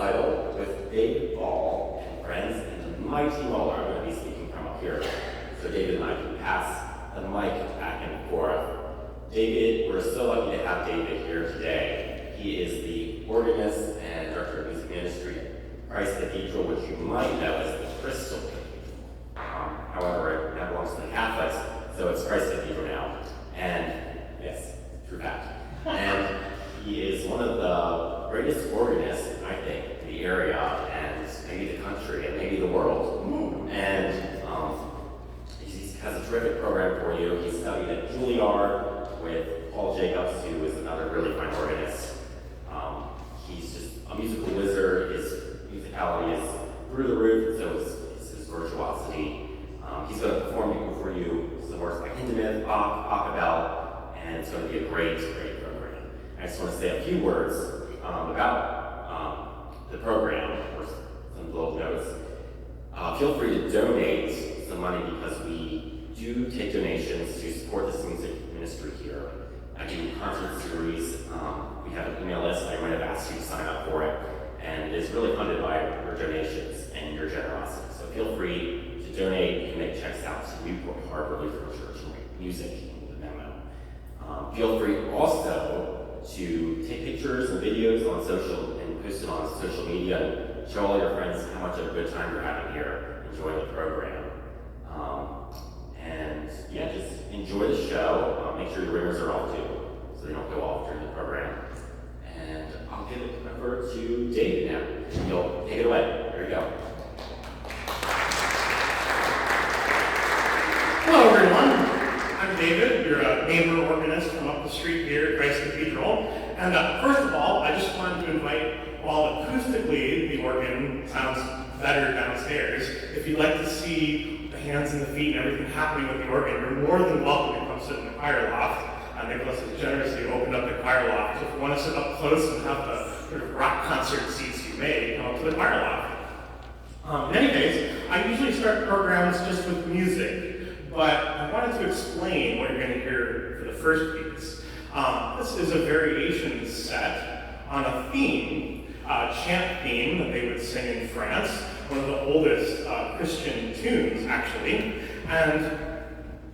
recital with David Ball and friends and the mighty Muller. I'm going to be speaking from up here, so David and I can pass the mic back and forth. David, we're so lucky to have David here today. He is the organist and director of music ministry at Christ Cathedral, which you might know as the Crystal Cathedral. However, it now belongs to the Catholics, so it's Christ Cathedral now. And yes, true fact. And he is one of the greatest organists, I think, in the area, and maybe the country, and maybe the world. And he has a terrific program for you. He studied at Juilliard with Paul Jacobs, who is another really fine organist. He's just a musical wizard. His musicality is through the roof, so is his virtuosity. He's going to perform for you some works by Hindemith, Bach, Pachelbel, and it's going to be a great, great program. I just want to say a few words about the program, or some little notes. Feel free to donate some money because we do take donations to support this music ministry here. I do concert series. We have an email list. I might have asked you to sign up for it. And it is really funded by your donations and your generosity. So feel free to donate. You can make checks out to Newport Harbor Lutheran Church Music in the memo. Feel free also to take pictures and videos on social and post it on social media and show all your friends how much of a good time you're having here, enjoying the program. And yeah, just enjoy the show. Make sure your ringers are off too, so they don't go off during the program. And I'll give it over to David now. You'll take it away. There you go. Hello, everyone. I'm David. You're a neighbor organist from up the street here at Christ Cathedral. And first of all, I just wanted to invite, while acoustically the organ sounds better downstairs, if you'd like to see the hands and the feet and everything happening with the organ, you're more than welcome to come sit in the choir loft. Nicholas has generously opened up the choir loft. So if you want to sit up close and have the sort of rock concert seats you made, come up to the choir loft. In any case, I usually start programs just with music, but I wanted to explain what you're going to hear for the first piece. This is a variation set on a theme, chant theme that they would sing in France, one of the oldest Christian tunes, actually. And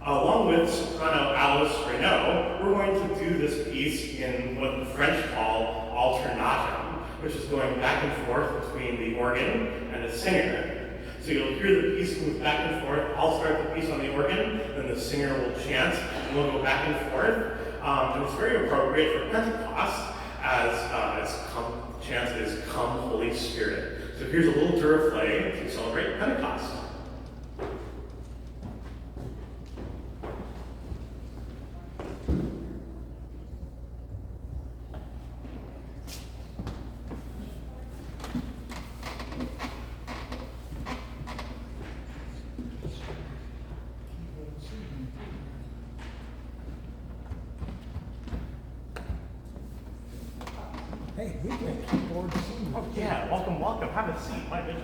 along with soprano Alice Reynaud, we're going to do this piece in what the French call alternatum, which is going back and forth between the organ and the singer. So you'll hear the piece move back and forth. I'll start the piece on the organ, then the singer will chant, and we'll go back and forth. And it's very appropriate for Pentecost, as its chant is "Come, Holy Spirit." So here's a little Duraflame to celebrate Pentecost. Hey, we can keep forward to seeing you. Oh yeah, welcome, welcome. Have a seat. My goodness.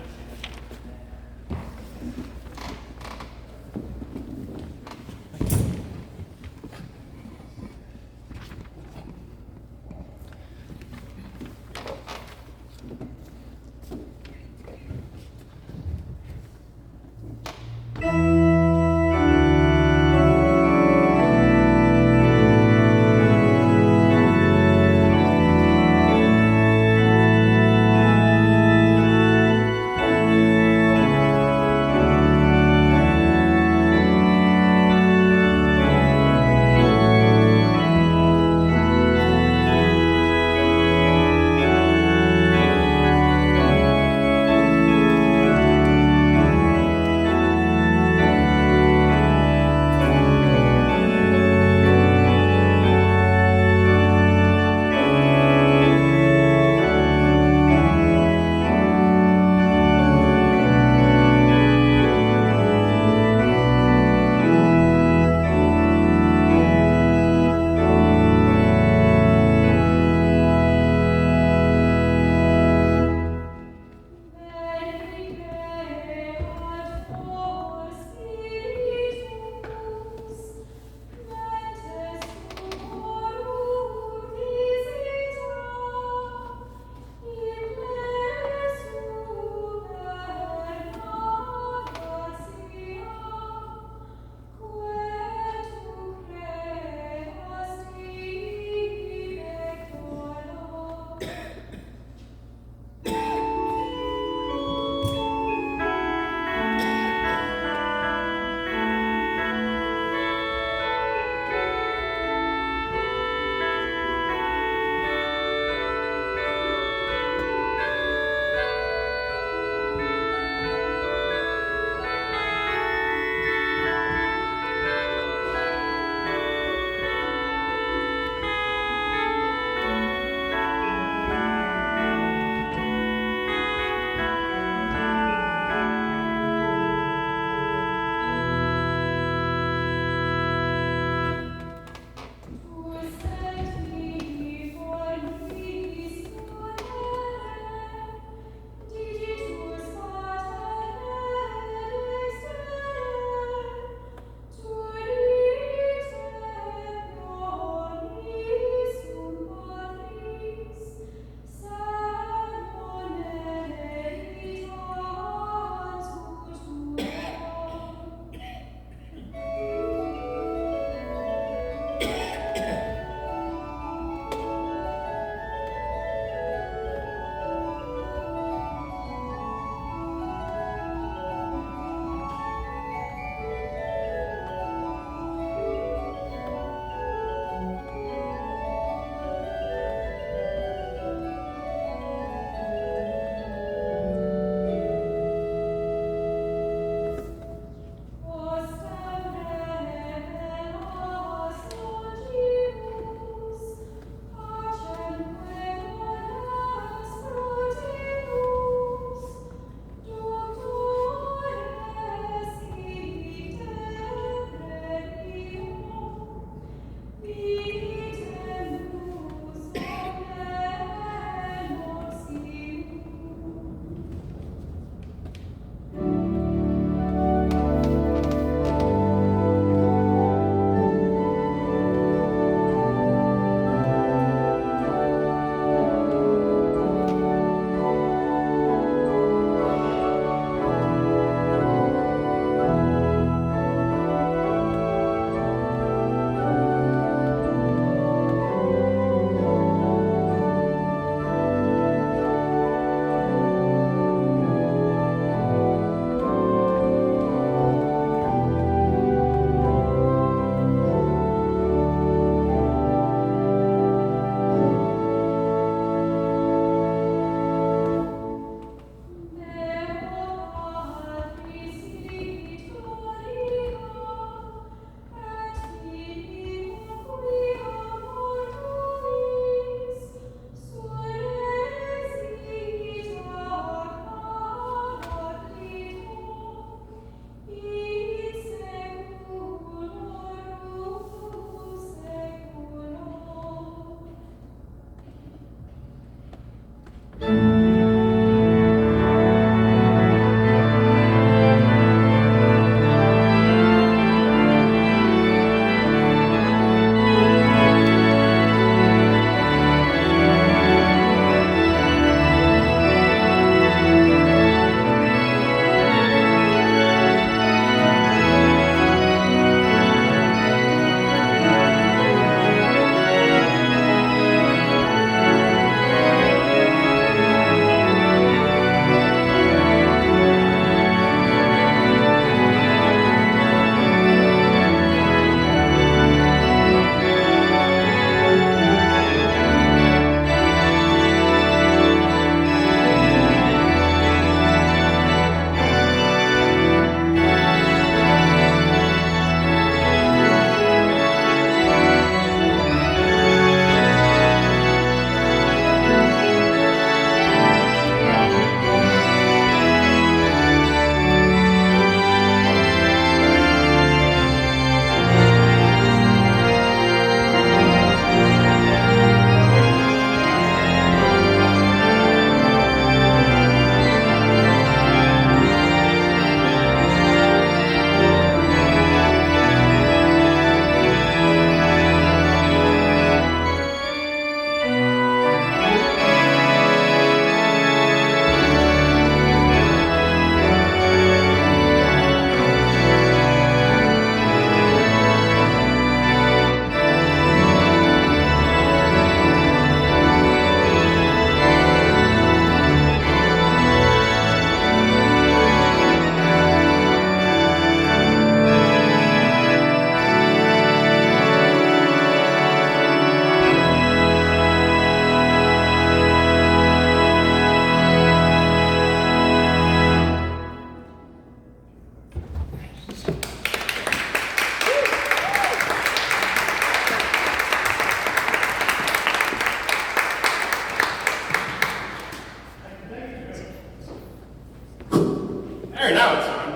There, now it's on.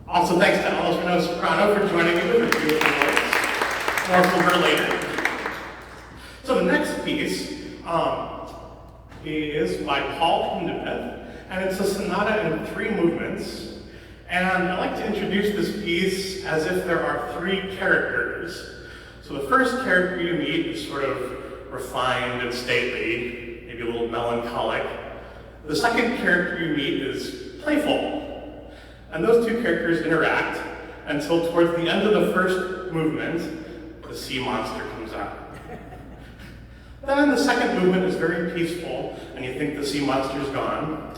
Also, thanks to Alice Renaud Soprano for joining me with her beautiful voice. More from her later. So the next piece is by Paul Hindemith, and it's a sonata in 3 movements. And I'd like to introduce this piece as if there are 3 characters. So the first character you meet is sort of refined and stately, maybe a little melancholic. The second character you meet is playful. And those 2 characters interact until towards the end of the first movement, the sea monster comes out. Then the second movement is very peaceful, and you think the sea monster's gone.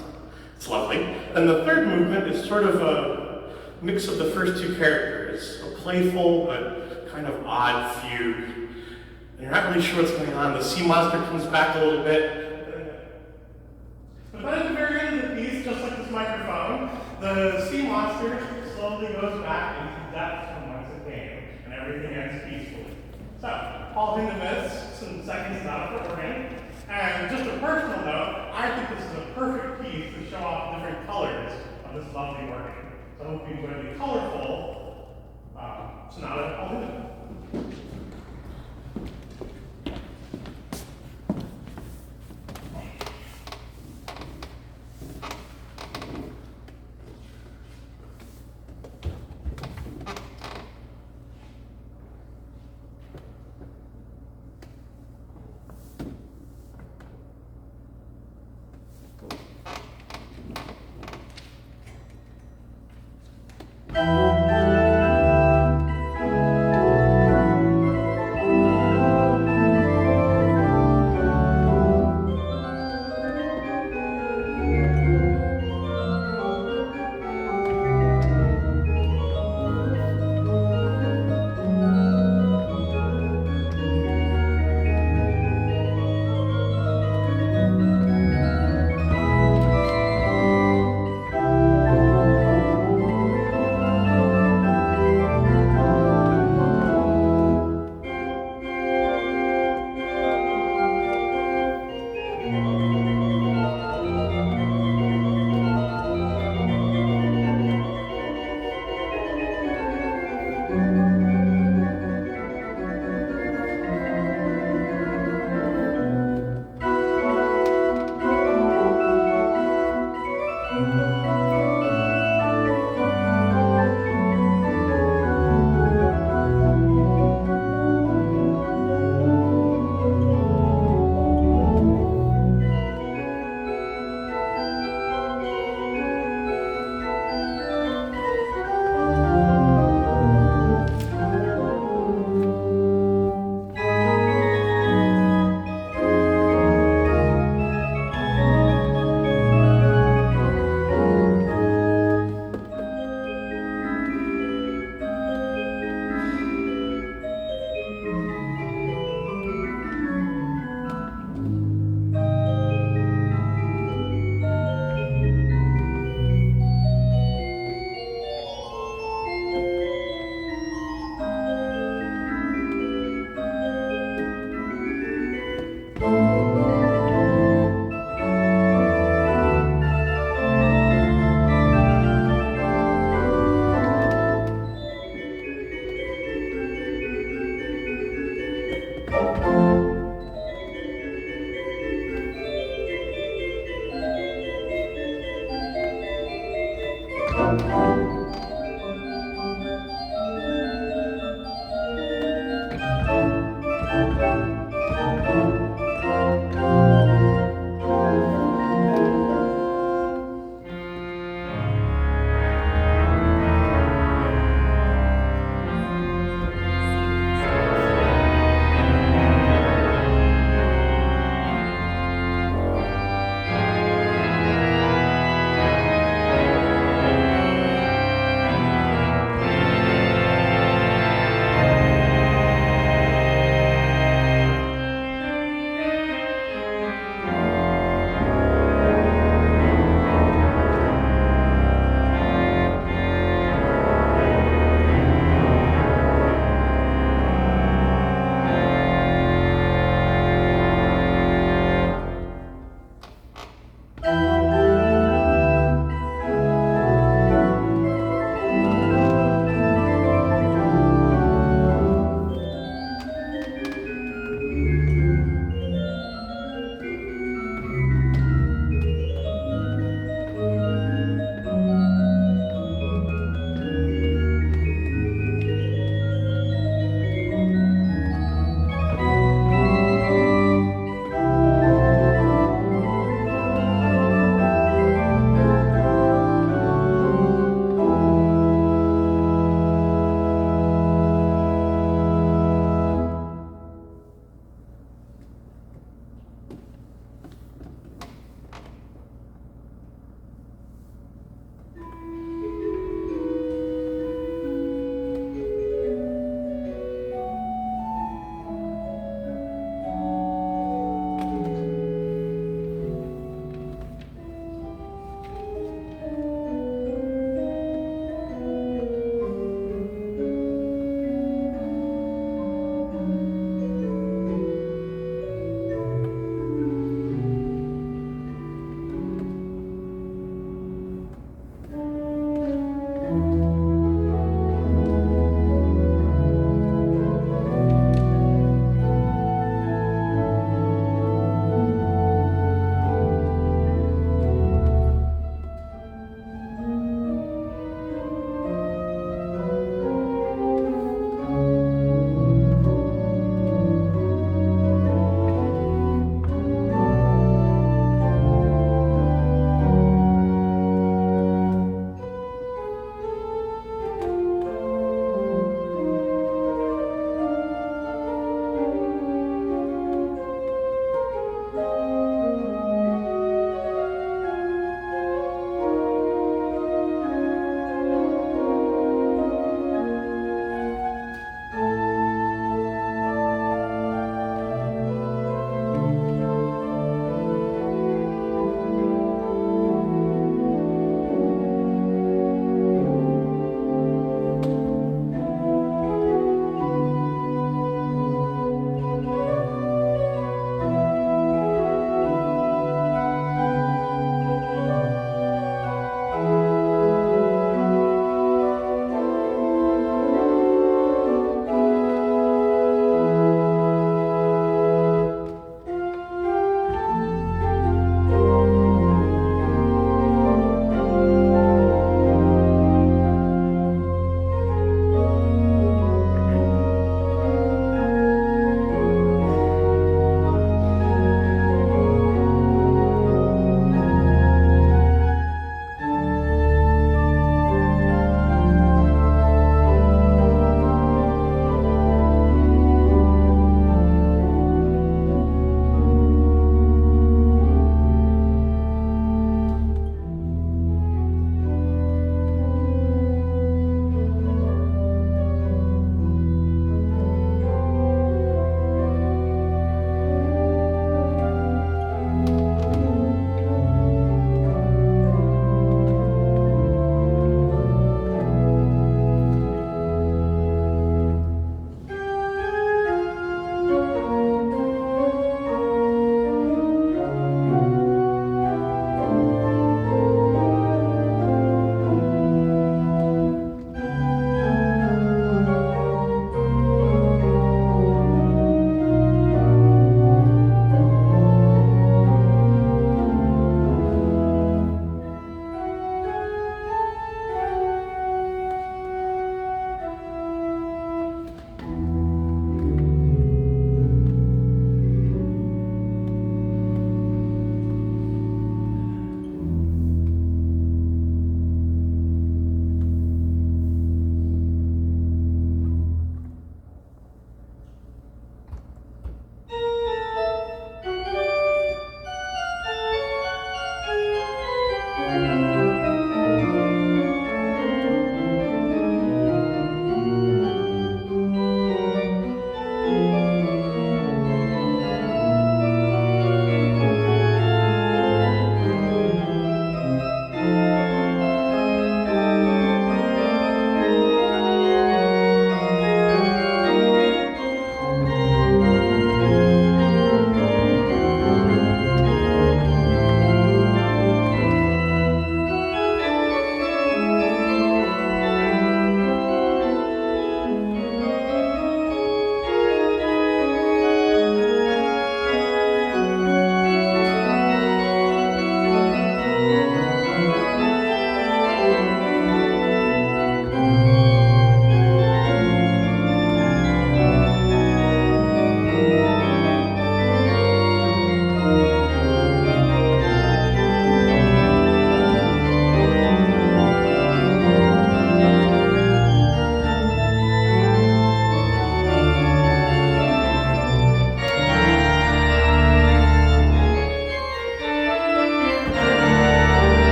It's lovely. Then the third movement is sort of a mix of the first 2 characters, a playful but kind of odd fugue. And you're not really sure what's going on. The sea monster comes back a little bit. But then at the very end of the piece, just like this microphone, the sea monster slowly goes back into the depths from whence it came, and everything ends peacefully. So, Paul Hindemith, some second sonata for organ. And just a personal note, I think this is a perfect piece to show off the different colors of this lovely organ. So I hope you enjoy the colorful sonata of Paul Hindemith.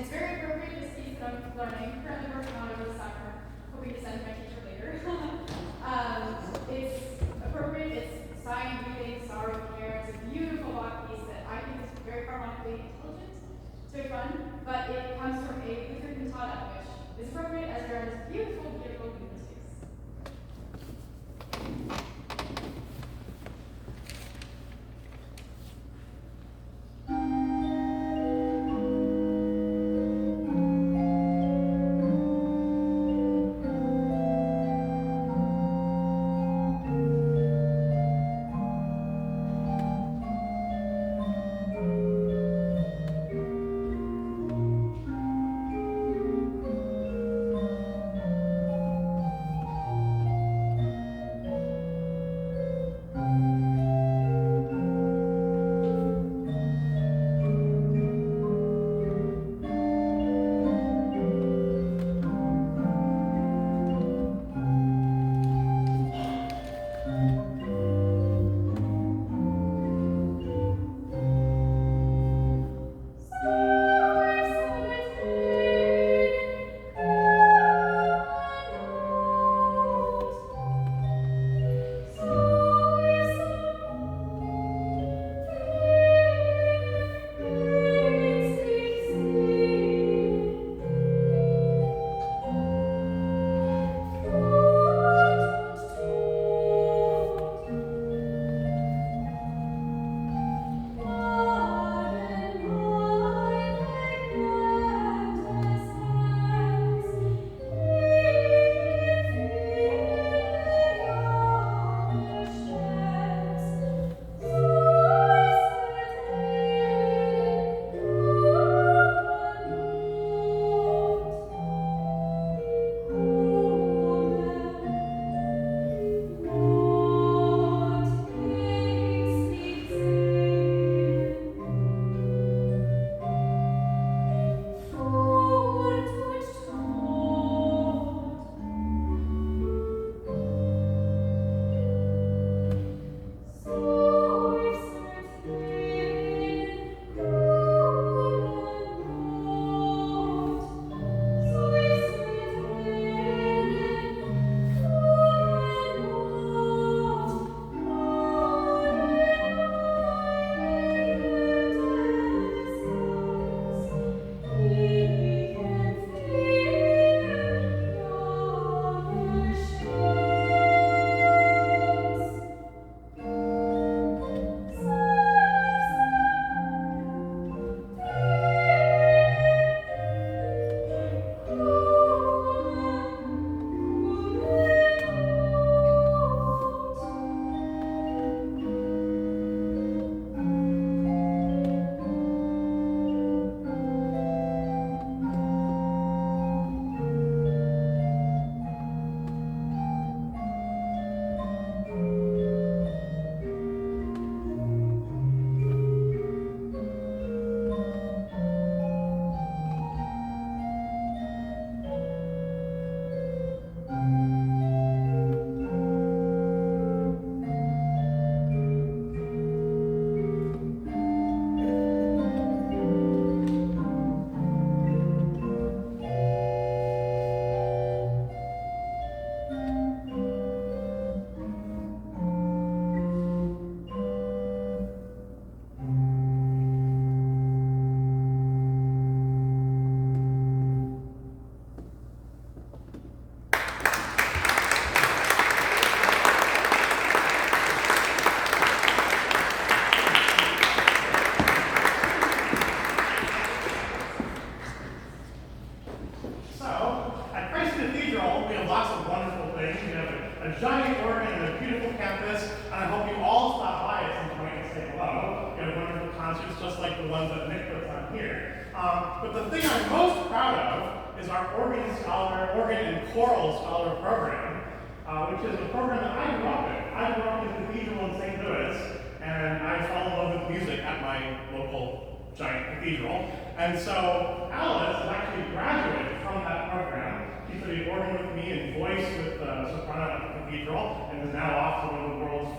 it's very appropriate this season of learning. Currently working on it over the summer, hoping to send to my teacher later. It's appropriate, it's sighing, breathing, sorrow, care. It's a beautiful Bach piece that I think is very harmonically intelligent. It's very fun, but it comes from a Lutheran cantata, which is appropriate as there are this beautiful, beautiful Lutheran piece. concerts just like the ones that Nick puts on here. But the thing I'm most proud of is our organ and choral scholar program, which is a program that I grew up in. I grew up in the cathedral in St. Louis, and I fell in love with music at my local giant cathedral. And so Alice has actually graduated from that program. She studied organ with me and voice with soprano at the cathedral, and is now off to one of the world's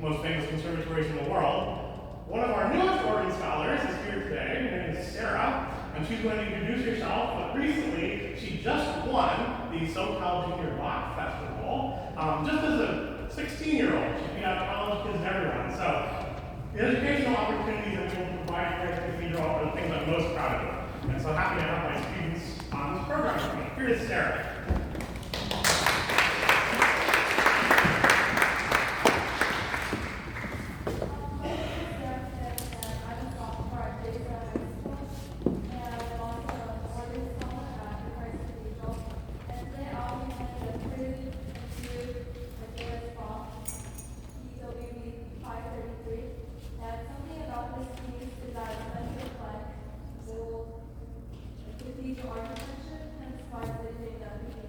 most famous conservatories in the world. One of our newest organ scholars is here today. Her name is Sarah, and she's going to introduce herself. But recently, she just won the SoCal Junior Bach Festival, just as a 16-year-old. She beat out college kids and everyone. So the educational opportunities that we will provide for Christ Cathedral are the things I'm most proud of. And so happy to have my students on this program with me. Here is Sarah. Architecture and inspired the thing that we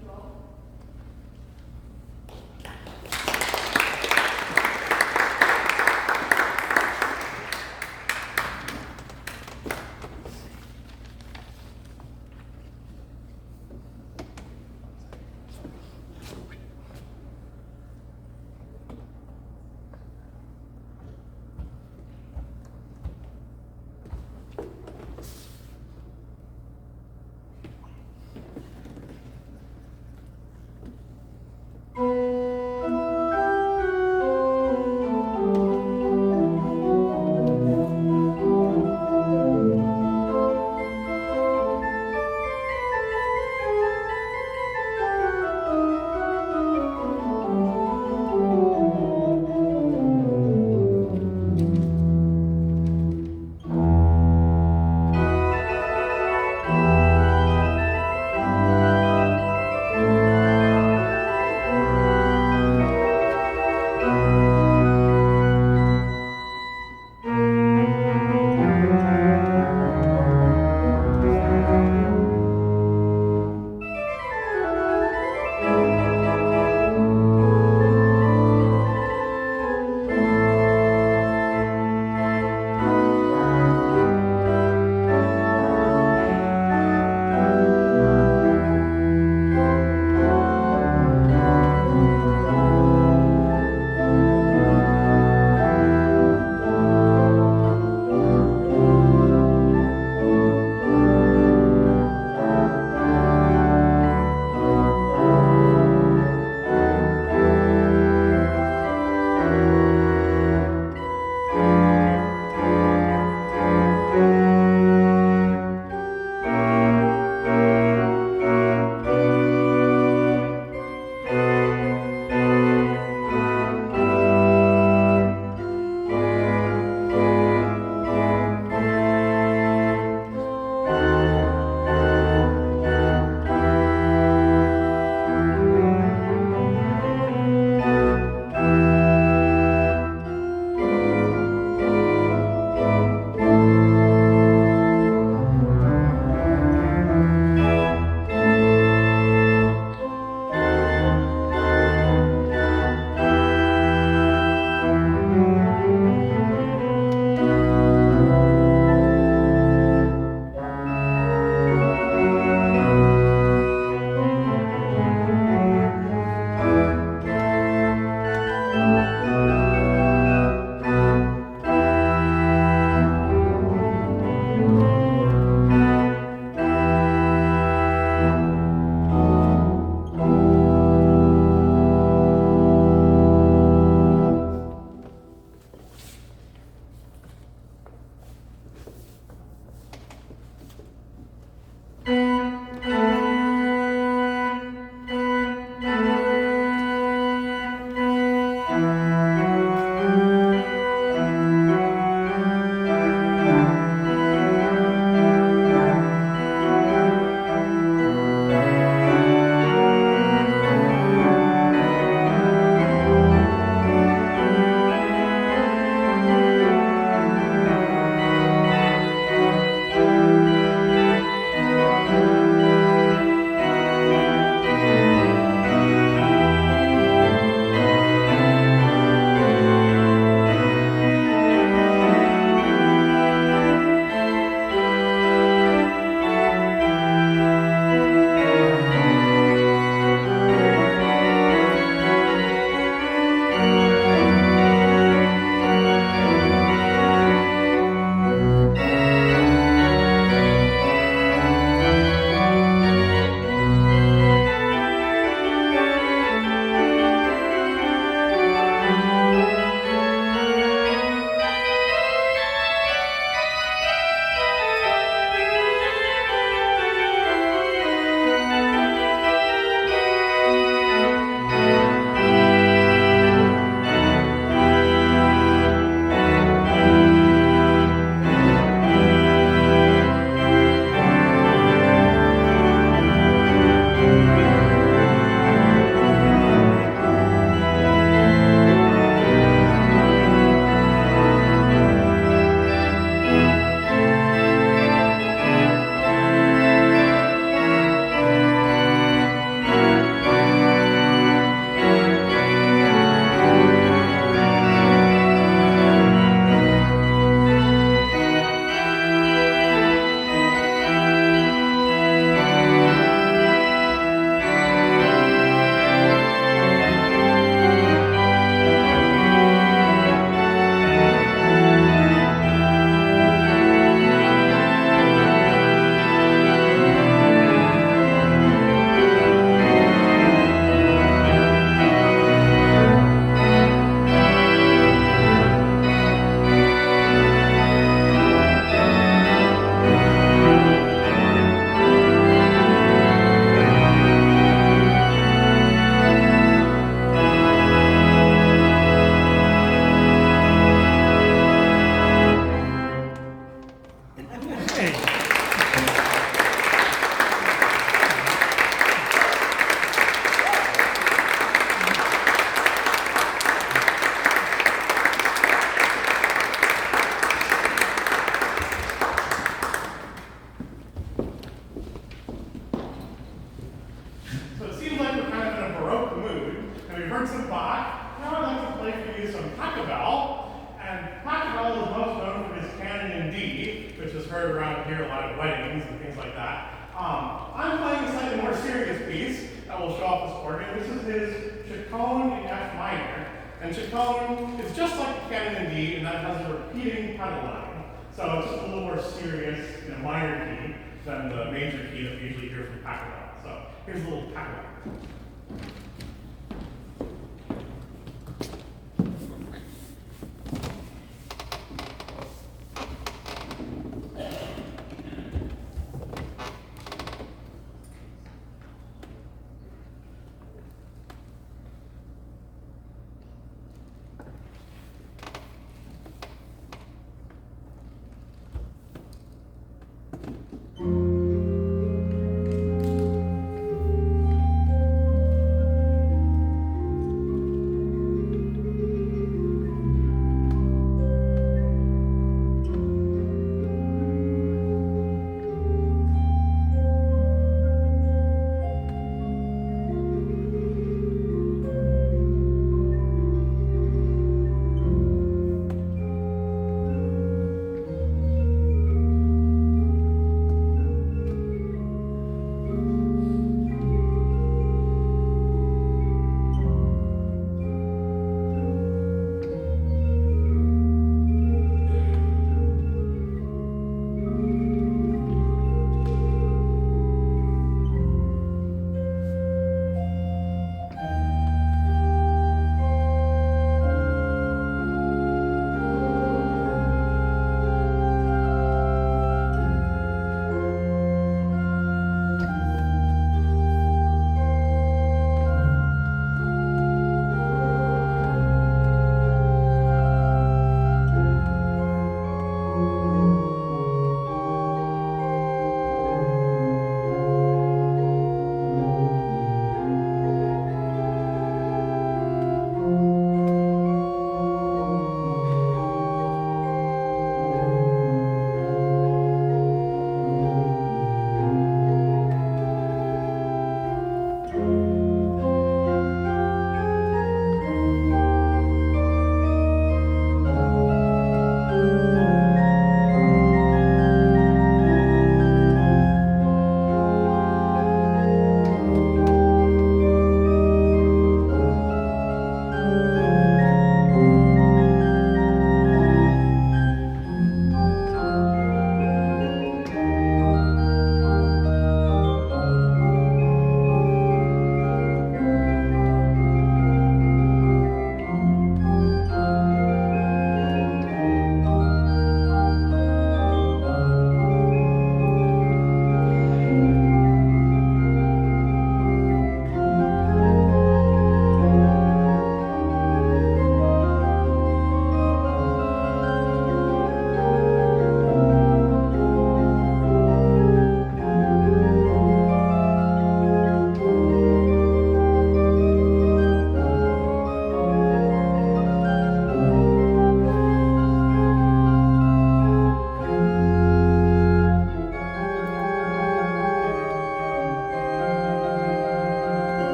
Sorensen Bach. Now I'd like to play for you some Pachelbel. And Pachelbel is most known for his canon in D, which is heard around here a lot at weddings and things like that. I'm playing a slightly more serious piece that will show off this organ. This is his Chaconne in F minor. And Chaconne is just like the canon in D, and that has a repeating pedal line. So it's just a little more serious in a minor key than the major key that we usually hear from Pachelbel. So here's a little Pachelbel.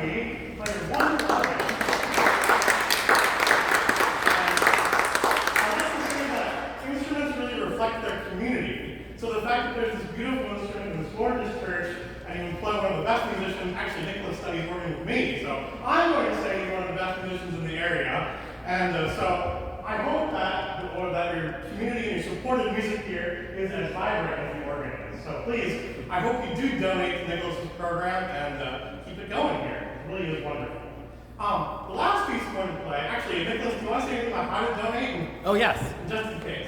me for your wonderful event. I'd like to say that instruments really reflect their community. So the fact that there's this beautiful instrument in this gorgeous church, and you play one of the best musicians, actually Nicholas studies working with me, so I'm going to say you're one of the best musicians in the area. And so I hope that your community and your support of music here is as vibrant as the organ is. So please, I hope you do donate to Nicholas's program and keep it going here. It really is wonderful. The last piece I'm going to play, actually, Nicholas, do you want to say anything about how to donate? Oh, yes. Just in case.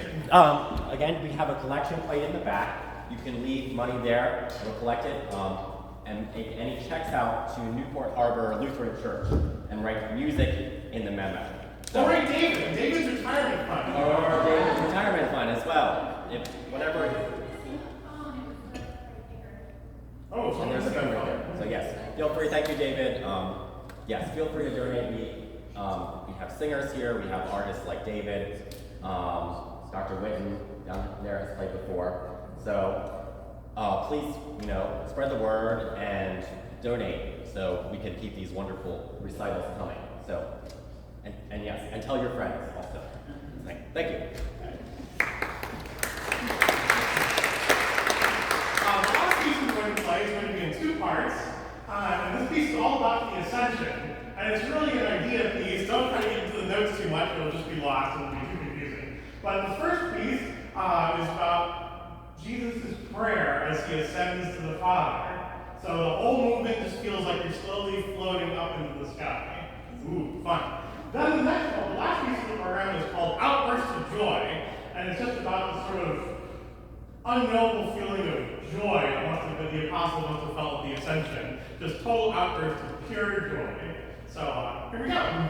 Again, we have a collection plate in the back. You can leave money there. We'll collect it. And any checks out to Newport Harbor Lutheran Church and write music in the memo. So, All right, David's retirement fund. or David's retirement fund as well. If whatever. Oh, so And there's a phone right there. So yes, feel free. Thank you, David. Yes, feel free to donate. We have singers here. We have artists like David. Dr. Witten down there has played before. So please, spread the word and donate so we can keep these wonderful recitals coming. So, and yes, and tell your friends also. Thank you. The last piece we're going to play is going to be in two parts. And this piece is all about the Ascension. And it's really an idea piece. Don't try to get into the notes too much, it'll just be lost and it'll be too confusing. But the first piece is about Jesus' prayer as he ascends to the Father. So the whole movement just feels like you're slowly floating up into the sky. Ooh, fun. Then the next one, the last piece of the program is called Outbursts of Joy. And it's just about the sort of unknowable feeling of joy that the apostle must have felt at the Ascension. Just total outbursts of pure joy. So here we go.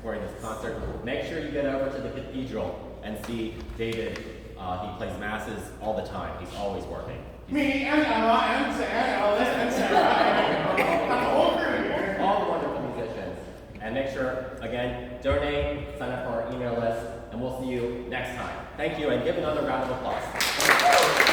supporting this concert. Make sure you get over to the cathedral and see David. He plays masses all the time. He's always working. Me and Emma and Sarah and Sarah and the whole crew here. All the wonderful musicians. And make sure, again, donate, sign up for our email list, and we'll see you next time. Thank you, and give another round of applause.